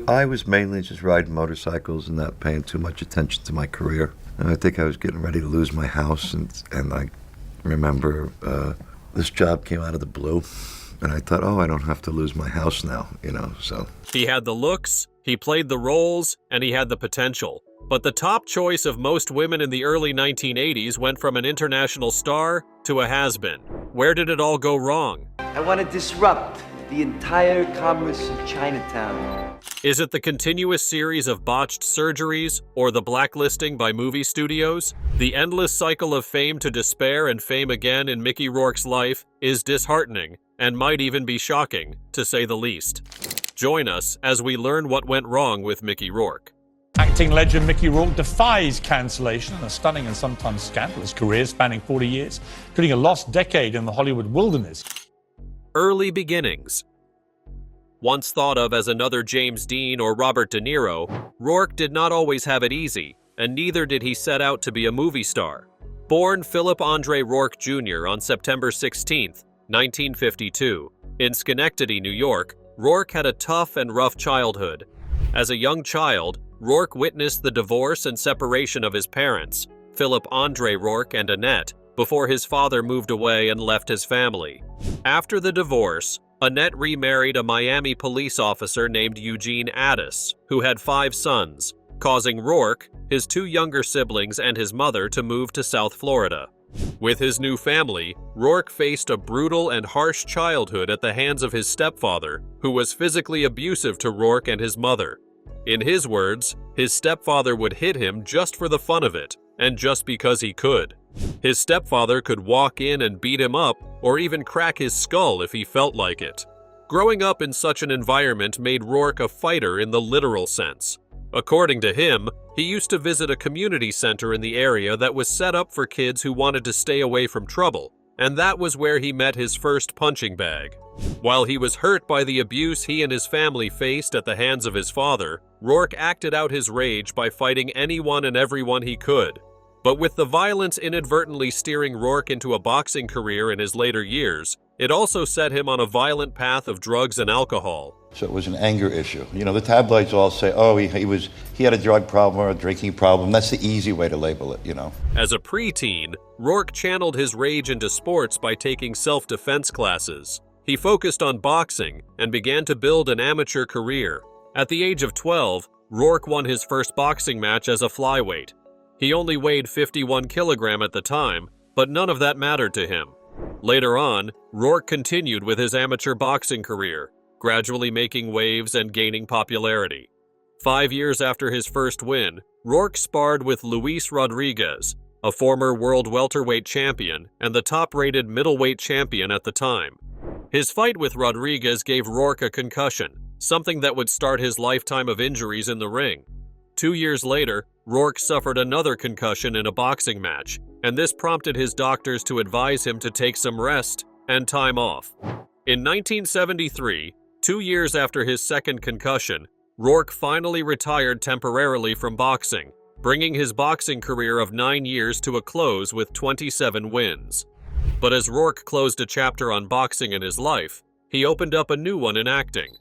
I was mainly just riding motorcycles and not paying too much attention to my career. And I think I was getting ready to lose my house, and I remember this job came out of the blue, and I thought, oh, I don't have to lose my house now, so. He had the looks, he played the roles, and he had the potential. But the top choice of most women in the early 1980s went from an international star to a has-been. Where did it all go wrong? I want to disrupt the entire commerce of Chinatown. Is it the continuous series of botched surgeries, or the blacklisting by movie studios? The endless cycle of fame to despair and fame again in Mickey Rourke's life is disheartening, and might even be shocking, to say the least. Join us as we learn what went wrong with Mickey Rourke. Acting legend Mickey Rourke defies cancellation in a stunning and sometimes scandalous career spanning 40 years, including a lost decade in the Hollywood wilderness. Early beginnings. Once thought of as another James Dean or Robert De Niro, Rourke did not always have it easy, and neither did he set out to be a movie star. Born Philip Andre Rourke Jr. on September 16, 1952, in Schenectady, New York, Rourke had a tough and rough childhood. As a young child, Rourke witnessed the divorce and separation of his parents, Philip Andre Rourke and Annette, before his father moved away and left his family. After the divorce, Annette remarried a Miami police officer named Eugene Addis, who had 5 sons, causing Rourke, his 2 younger siblings, and his mother to move to South Florida. With his new family, Rourke faced a brutal and harsh childhood at the hands of his stepfather, who was physically abusive to Rourke and his mother. In his words, his stepfather would hit him just for the fun of it, and just because he could. His stepfather could walk in and beat him up, or even crack his skull if he felt like it. Growing up in such an environment made Rourke a fighter in the literal sense. According to him, he used to visit a community center in the area that was set up for kids who wanted to stay away from trouble, and that was where he met his first punching bag. While he was hurt by the abuse he and his family faced at the hands of his father, Rourke acted out his rage by fighting anyone and everyone he could. But with the violence inadvertently steering Rourke into a boxing career in his later years, it also set him on a violent path of drugs and alcohol. So it was an anger issue. The tabloids all say, oh, he had a drug problem or a drinking problem. That's the easy way to label it, As a preteen, Rourke channeled his rage into sports by taking self-defense classes. He focused on boxing and began to build an amateur career. At the age of 12, Rourke won his first boxing match as a flyweight. He only weighed 51 kilograms at the time, but none of that mattered to him. Later on, Rourke continued with his amateur boxing career, gradually making waves and gaining popularity. 5 years after his first win, Rourke sparred with Luis Rodriguez, a former world welterweight champion and the top-rated middleweight champion at the time. His fight with Rodriguez gave Rourke a concussion, something that would start his lifetime of injuries in the ring. 2 years later, Rourke suffered another concussion in a boxing match, and this prompted his doctors to advise him to take some rest and time off. In 1973, 2 years after his second concussion, Rourke finally retired temporarily from boxing, bringing his boxing career of 9 years to a close with 27 wins. But as Rourke closed a chapter on boxing in his life, he opened up a new one in acting.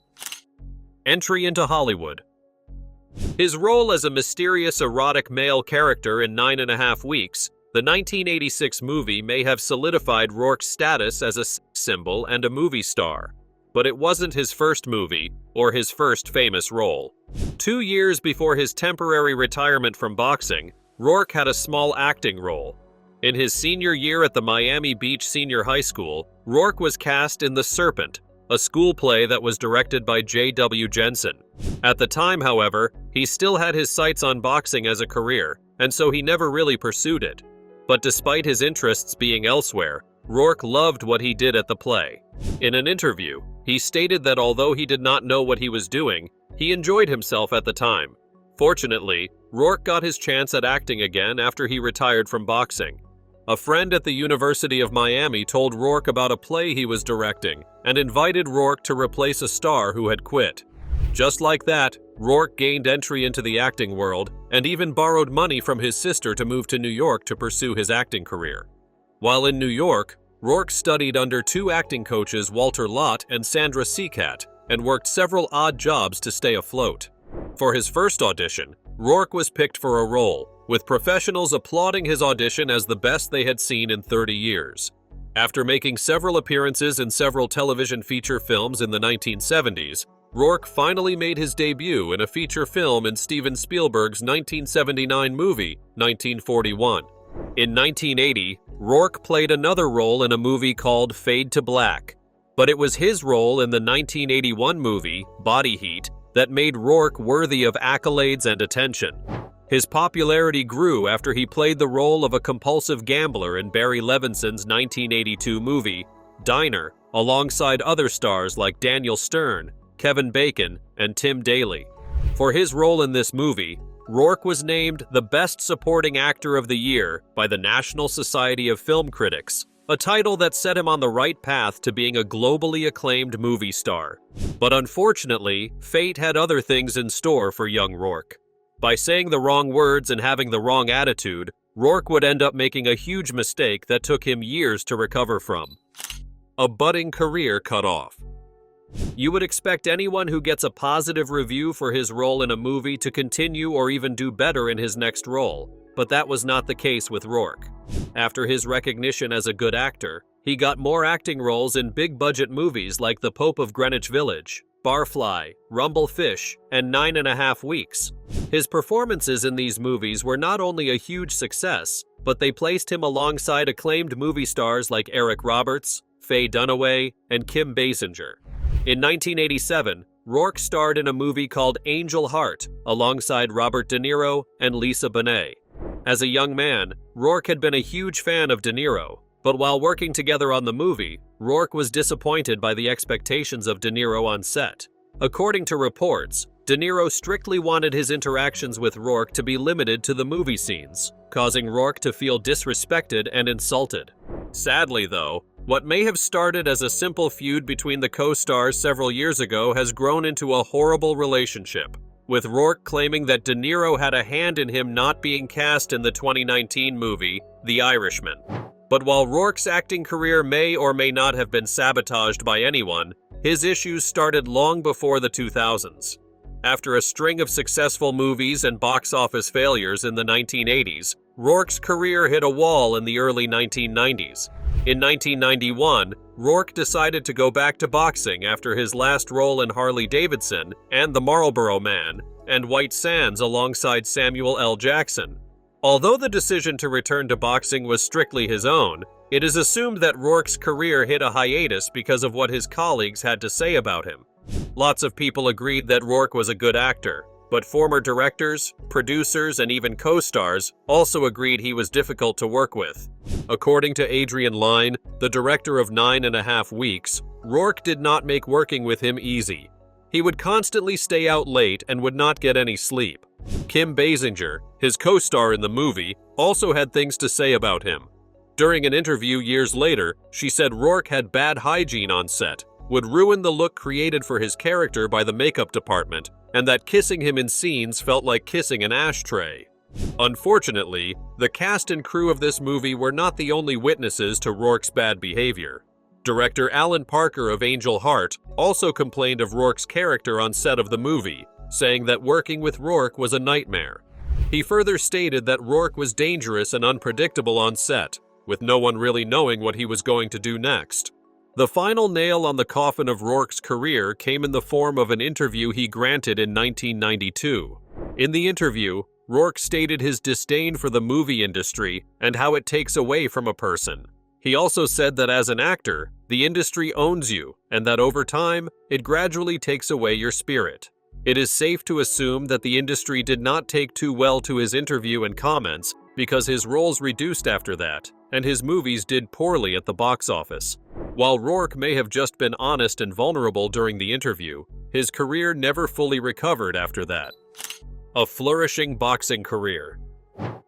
Entry into Hollywood. His role as a mysterious erotic male character in 9.5 Weeks, the 1986 movie, may have solidified Rourke's status as a sex symbol and a movie star. But it wasn't his first movie, or his first famous role. 2 years before his temporary retirement from boxing, Rourke had a small acting role. In his senior year at the Miami Beach Senior High School, Rourke was cast in The Serpent, a school play that was directed by J.W. Jensen. At the time, however, he still had his sights on boxing as a career, and so he never really pursued it. But despite his interests being elsewhere, Rourke loved what he did at the play. In an interview, he stated that although he did not know what he was doing, he enjoyed himself at the time. Fortunately, Rourke got his chance at acting again after he retired from boxing. A friend at the University of Miami told Rourke about a play he was directing and invited Rourke to replace a star who had quit. Just like that, Rourke gained entry into the acting world and even borrowed money from his sister to move to New York to pursue his acting career. While in New York, Rourke studied under 2 acting coaches, Walter Lott and Sandra Seacat, and worked several odd jobs to stay afloat. For his first audition, Rourke was picked for a role, with professionals applauding his audition as the best they had seen in 30 years. After making several appearances in several television feature films in the 1970s, Rourke finally made his debut in a feature film in Steven Spielberg's 1979 movie, 1941. In 1980, Rourke played another role in a movie called Fade to Black, but it was his role in the 1981 movie, Body Heat, that made Rourke worthy of accolades and attention. His popularity grew after he played the role of a compulsive gambler in Barry Levinson's 1982 movie, Diner, alongside other stars like Daniel Stern, Kevin Bacon, and Tim Daly. For his role in this movie, Rourke was named the Best Supporting Actor of the Year by the National Society of Film Critics, a title that set him on the right path to being a globally acclaimed movie star. But unfortunately, fate had other things in store for young Rourke. By saying the wrong words and having the wrong attitude, Rourke would end up making a huge mistake that took him years to recover from. A budding career cut off. You would expect anyone who gets a positive review for his role in a movie to continue or even do better in his next role, but that was not the case with Rourke. After his recognition as a good actor, he got more acting roles in big-budget movies like The Pope of Greenwich Village, Barfly, Rumble Fish, and 9½ Weeks. His performances in these movies were not only a huge success, but they placed him alongside acclaimed movie stars like Eric Roberts, Faye Dunaway, and Kim Basinger. In 1987, Rourke starred in a movie called Angel Heart alongside Robert De Niro and Lisa Bonet. As a young man, Rourke had been a huge fan of De Niro, but while working together on the movie, Rourke was disappointed by the expectations of De Niro on set. According to reports, De Niro strictly wanted his interactions with Rourke to be limited to the movie scenes, causing Rourke to feel disrespected and insulted. Sadly, though, what may have started as a simple feud between the co-stars several years ago has grown into a horrible relationship, with Rourke claiming that De Niro had a hand in him not being cast in the 2019 movie, The Irishman. But while Rourke's acting career may or may not have been sabotaged by anyone, his issues started long before the 2000s. After a string of successful movies and box office failures in the 1980s, Rourke's career hit a wall in the early 1990s. In 1991, Rourke decided to go back to boxing after his last role in Harley Davidson and The Marlboro Man, and White Sands alongside Samuel L. Jackson. Although the decision to return to boxing was strictly his own, it is assumed that Rourke's career hit a hiatus because of what his colleagues had to say about him. Lots of people agreed that Rourke was a good actor, but former directors, producers, and even co-stars also agreed he was difficult to work with. According to Adrian Lyne, the director of 9½ Weeks, Rourke did not make working with him easy. He would constantly stay out late and would not get any sleep. Kim Basinger, his co-star in the movie, also had things to say about him. During an interview years later, she said Rourke had bad hygiene on set, would ruin the look created for his character by the makeup department, and that kissing him in scenes felt like kissing an ashtray. Unfortunately, the cast and crew of this movie were not the only witnesses to Rourke's bad behavior. Director Alan Parker of Angel Heart also complained of Rourke's character on set of the movie, saying that working with Rourke was a nightmare. He further stated that Rourke was dangerous and unpredictable on set, with no one really knowing what he was going to do next. The final nail on the coffin of Rourke's career came in the form of an interview he granted in 1992. In the interview, Rourke stated his disdain for the movie industry and how it takes away from a person. He also said that as an actor, the industry owns you, and that over time, it gradually takes away your spirit. It is safe to assume that the industry did not take too well to his interview and comments because his roles reduced after that, and his movies did poorly at the box office. While Rourke may have just been honest and vulnerable during the interview, his career never fully recovered after that. A flourishing boxing career.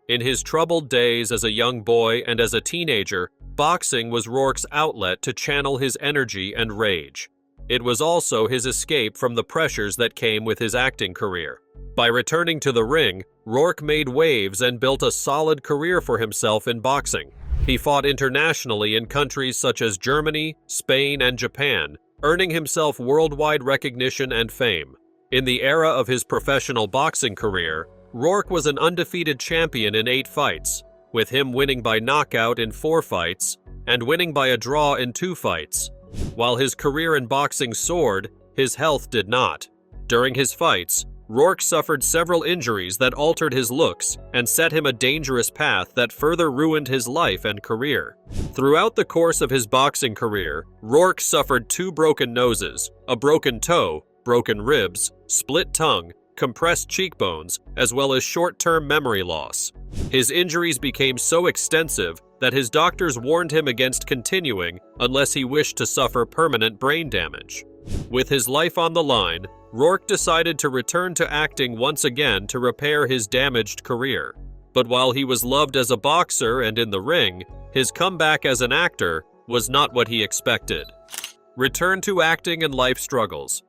In his troubled days as a young boy and as a teenager, boxing was Rourke's outlet to channel his energy and rage. It was also his escape from the pressures that came with his acting career. By returning to the ring, Rourke made waves and built a solid career for himself in boxing. He fought internationally in countries such as Germany, Spain, and Japan, earning himself worldwide recognition and fame. In the era of his professional boxing career, Rourke was an undefeated champion in 8 fights, with him winning by knockout in 4 fights and winning by a draw in 2 fights. While his career in boxing soared, his health did not. During his fights, Rourke suffered several injuries that altered his looks and set him a dangerous path that further ruined his life and career. Throughout the course of his boxing career, Rourke suffered 2 broken noses, a broken toe, broken ribs, split tongue, compressed cheekbones, as well as short-term memory loss. His injuries became so extensive that his doctors warned him against continuing unless he wished to suffer permanent brain damage. With his life on the line, Rourke decided to return to acting once again to repair his damaged career. But while he was loved as a boxer and in the ring, his comeback as an actor was not what he expected. Return to acting and life struggles.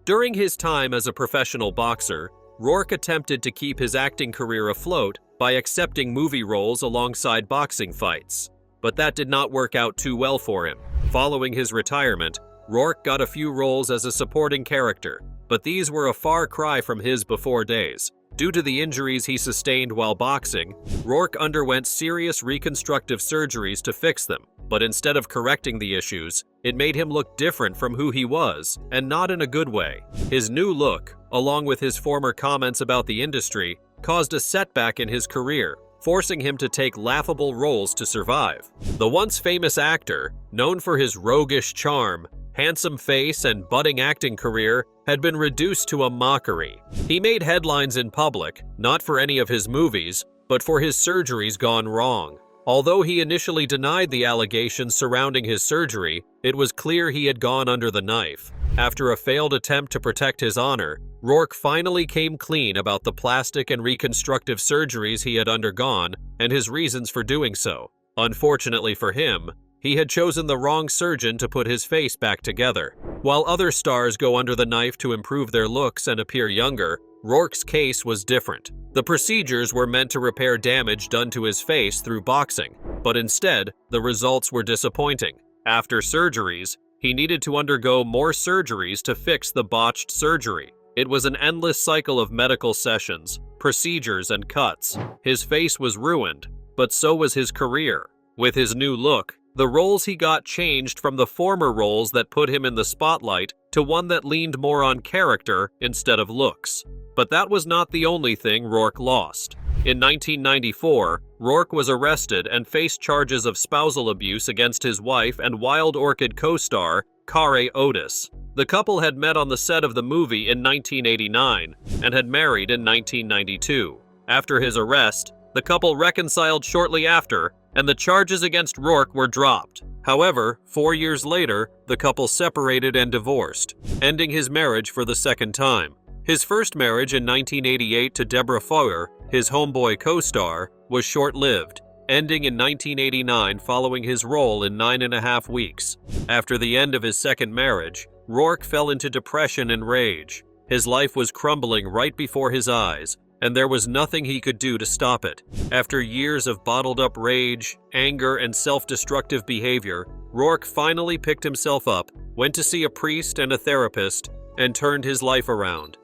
During his time as a professional boxer, Rourke attempted to keep his acting career afloat by accepting movie roles alongside boxing fights. But that did not work out too well for him. Following his retirement, Rourke got a few roles as a supporting character, but these were a far cry from his before days. Due to the injuries he sustained while boxing, Rourke underwent serious reconstructive surgeries to fix them, but instead of correcting the issues, it made him look different from who he was, and not in a good way. His new look, along with his former comments about the industry, caused a setback in his career, forcing him to take laughable roles to survive. The once famous actor, known for his roguish charm, handsome face, and budding acting career, had been reduced to a mockery. He made headlines in public, not for any of his movies, but for his surgeries gone wrong. Although he initially denied the allegations surrounding his surgery, it was clear he had gone under the knife. After a failed attempt to protect his honor, Rourke finally came clean about the plastic and reconstructive surgeries he had undergone and his reasons for doing so. Unfortunately for him, he had chosen the wrong surgeon to put his face back together. While other stars go under the knife to improve their looks and appear younger, Rourke's case was different. The procedures were meant to repair damage done to his face through boxing, but instead, the results were disappointing. After surgeries, he needed to undergo more surgeries to fix the botched surgery. It was an endless cycle of medical sessions, procedures, and cuts. His face was ruined, but so was his career. With his new look, the roles he got changed from the former roles that put him in the spotlight to one that leaned more on character instead of looks. But that was not the only thing Rourke lost. In 1994, Rourke was arrested and faced charges of spousal abuse against his wife and Wild Orchid co-star, Kare Otis. The couple had met on the set of the movie in 1989 and had married in 1992. After his arrest, the couple reconciled shortly after, and the charges against Rourke were dropped. However, 4 years later, the couple separated and divorced, ending his marriage for the second time. His first marriage in 1988 to Deborah Fowler, his Homeboy co-star, was short-lived, ending in 1989 following his role in 9.5 Weeks. After the end of his second marriage, Rourke fell into depression and rage. His life was crumbling right before his eyes, and there was nothing he could do to stop it. After years of bottled-up rage, anger, and self-destructive behavior, Rourke finally picked himself up, went to see a priest and a therapist, and turned his life around.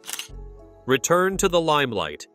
Return to the limelight.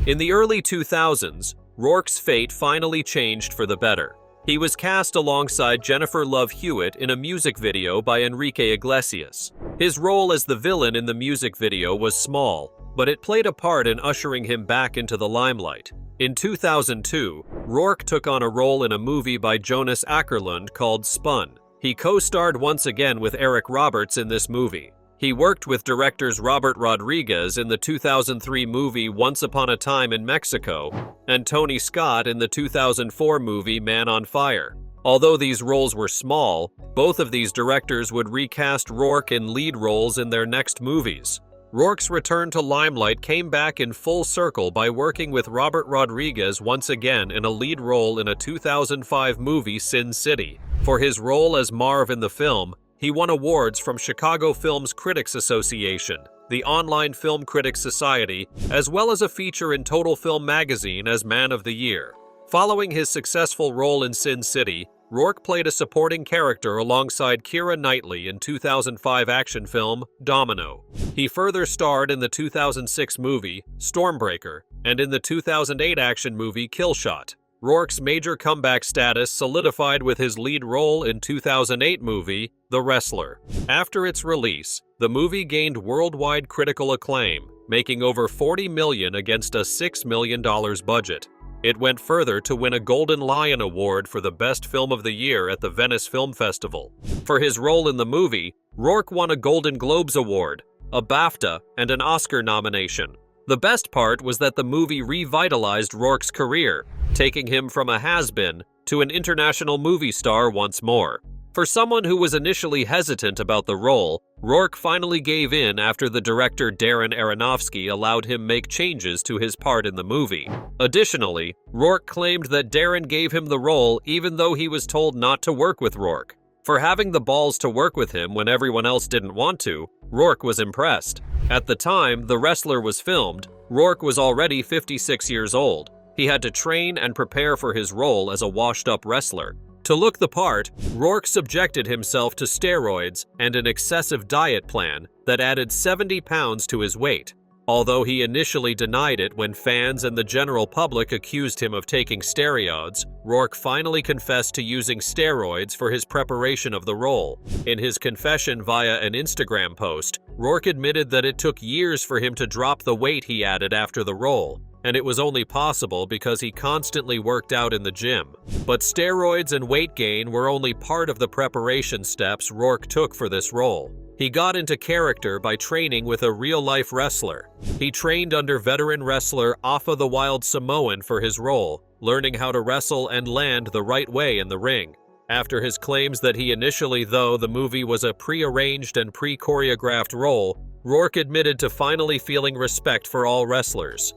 In the early 2000s, Rourke's fate finally changed for the better. He was cast alongside Jennifer Love Hewitt in a music video by Enrique Iglesias. His role as the villain in the music video was small, but it played a part in ushering him back into the limelight. In 2002, Rourke took on a role in a movie by Jonas Åkerlund called Spun. He co-starred once again with Eric Roberts in this movie. He worked with directors Robert Rodriguez in the 2003 movie Once Upon a Time in Mexico and Tony Scott in the 2004 movie Man on Fire. Although these roles were small, both of these directors would recast Rourke in lead roles in their next movies. Rourke's return to limelight came back in full circle by working with Robert Rodriguez once again in a lead role in a 2005 movie, Sin City. For his role as Marv in the film, he won awards from Chicago Films Critics Association, the Online Film Critics Society, as well as a feature in Total Film magazine as Man of the Year. Following his successful role in Sin City, Rourke played a supporting character alongside Keira Knightley in 2005 action film Domino. He further starred in the 2006 movie Stormbreaker and in the 2008 action movie Killshot. Rourke's major comeback status solidified with his lead role in 2008 movie The Wrestler. After its release, the movie gained worldwide critical acclaim, making over $40 million against a $6 million budget. It went further to win a Golden Lion Award for the Best Film of the Year at the Venice Film Festival. For his role in the movie, Rourke won a Golden Globes Award, a BAFTA, and an Oscar nomination. The best part was that the movie revitalized Rourke's career, taking him from a has-been to an international movie star once more. For someone who was initially hesitant about the role, Rourke finally gave in after the director Darren Aronofsky allowed him make changes to his part in the movie. Additionally, Rourke claimed that Darren gave him the role even though he was told not to work with Rourke. For having the balls to work with him when everyone else didn't want to, Rourke was impressed. At the time The Wrestler was filmed, Rourke was already 56 years old. He had to train and prepare for his role as a washed-up wrestler. To look the part, Rourke subjected himself to steroids and an excessive diet plan that added 70 pounds to his weight. Although he initially denied it when fans and the general public accused him of taking steroids, Rourke finally confessed to using steroids for his preparation of the role. In his confession via an Instagram post, Rourke admitted that it took years for him to drop the weight he added after the role, and it was only possible because he constantly worked out in the gym. But steroids and weight gain were only part of the preparation steps Rourke took for this role. He got into character by training with a real-life wrestler. He trained under veteran wrestler Afa the Wild Samoan for his role, learning how to wrestle and land the right way in the ring. After his claims that he initially thought the movie was a pre-arranged and pre-choreographed role, Rourke admitted to finally feeling respect for all wrestlers.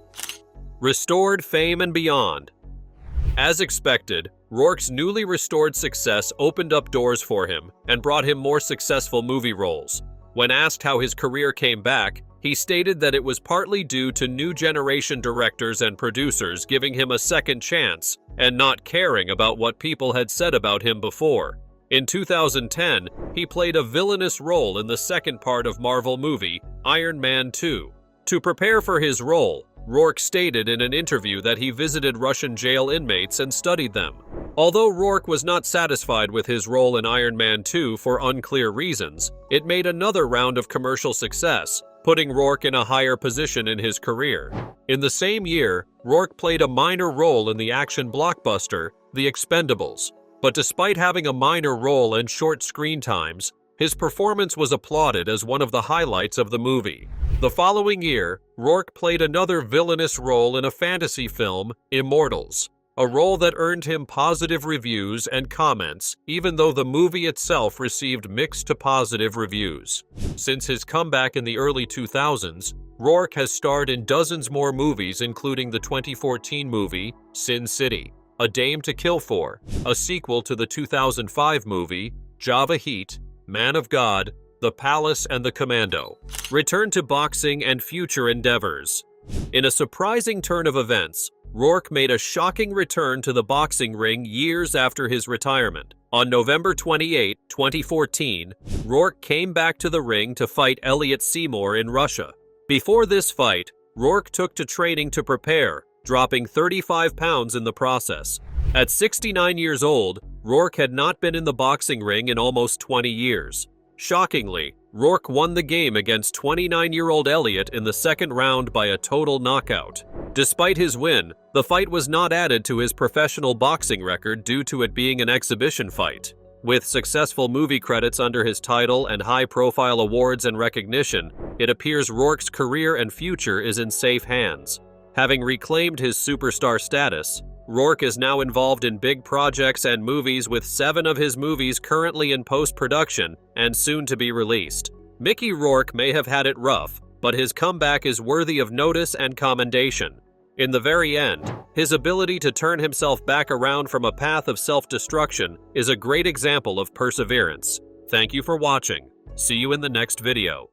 Restored fame and beyond. As expected, Rourke's newly restored success opened up doors for him and brought him more successful movie roles. When asked how his career came back, he stated that it was partly due to new generation directors and producers giving him a second chance and not caring about what people had said about him before. In 2010, he played a villainous role in the second part of Marvel movie Iron Man 2. To prepare for his role, Rourke stated in an interview that he visited Russian jail inmates and studied them. Although Rourke was not satisfied with his role in Iron Man 2 for unclear reasons, it made another round of commercial success, putting Rourke in a higher position in his career. In the same year, Rourke played a minor role in the action blockbuster The Expendables. But despite having a minor role and short screen times, his performance was applauded as one of the highlights of the movie. The following year, Rourke played another villainous role in a fantasy film, Immortals, a role that earned him positive reviews and comments, even though the movie itself received mixed to positive reviews. Since his comeback in the early 2000s, Rourke has starred in dozens more movies, including the 2014 movie Sin City, A Dame to Kill For, a sequel to the 2005 movie Java Heat, Man of God, The Palace and the Commando. Return to boxing and future endeavors. In a surprising turn of events, Rourke made a shocking return to the boxing ring years after his retirement. On November 28, 2014, Rourke came back to the ring to fight Elliot Seymour in Russia. Before this fight, Rourke took to training to prepare, dropping 35 pounds in the process. At 69 years old, Rourke had not been in the boxing ring in almost 20 years. Shockingly, Rourke won the game against 29-year-old Elliot in the second round by a total knockout. Despite his win, the fight was not added to his professional boxing record due to it being an exhibition fight. With successful movie credits under his title and high-profile awards and recognition, it appears Rourke's career and future is in safe hands. Having reclaimed his superstar status, Rourke is now involved in big projects and movies, with 7 of his movies currently in post-production and soon to be released. Mickey Rourke may have had it rough, but his comeback is worthy of notice and commendation. In the very end, his ability to turn himself back around from a path of self-destruction is a great example of perseverance. Thank you for watching. See you in the next video.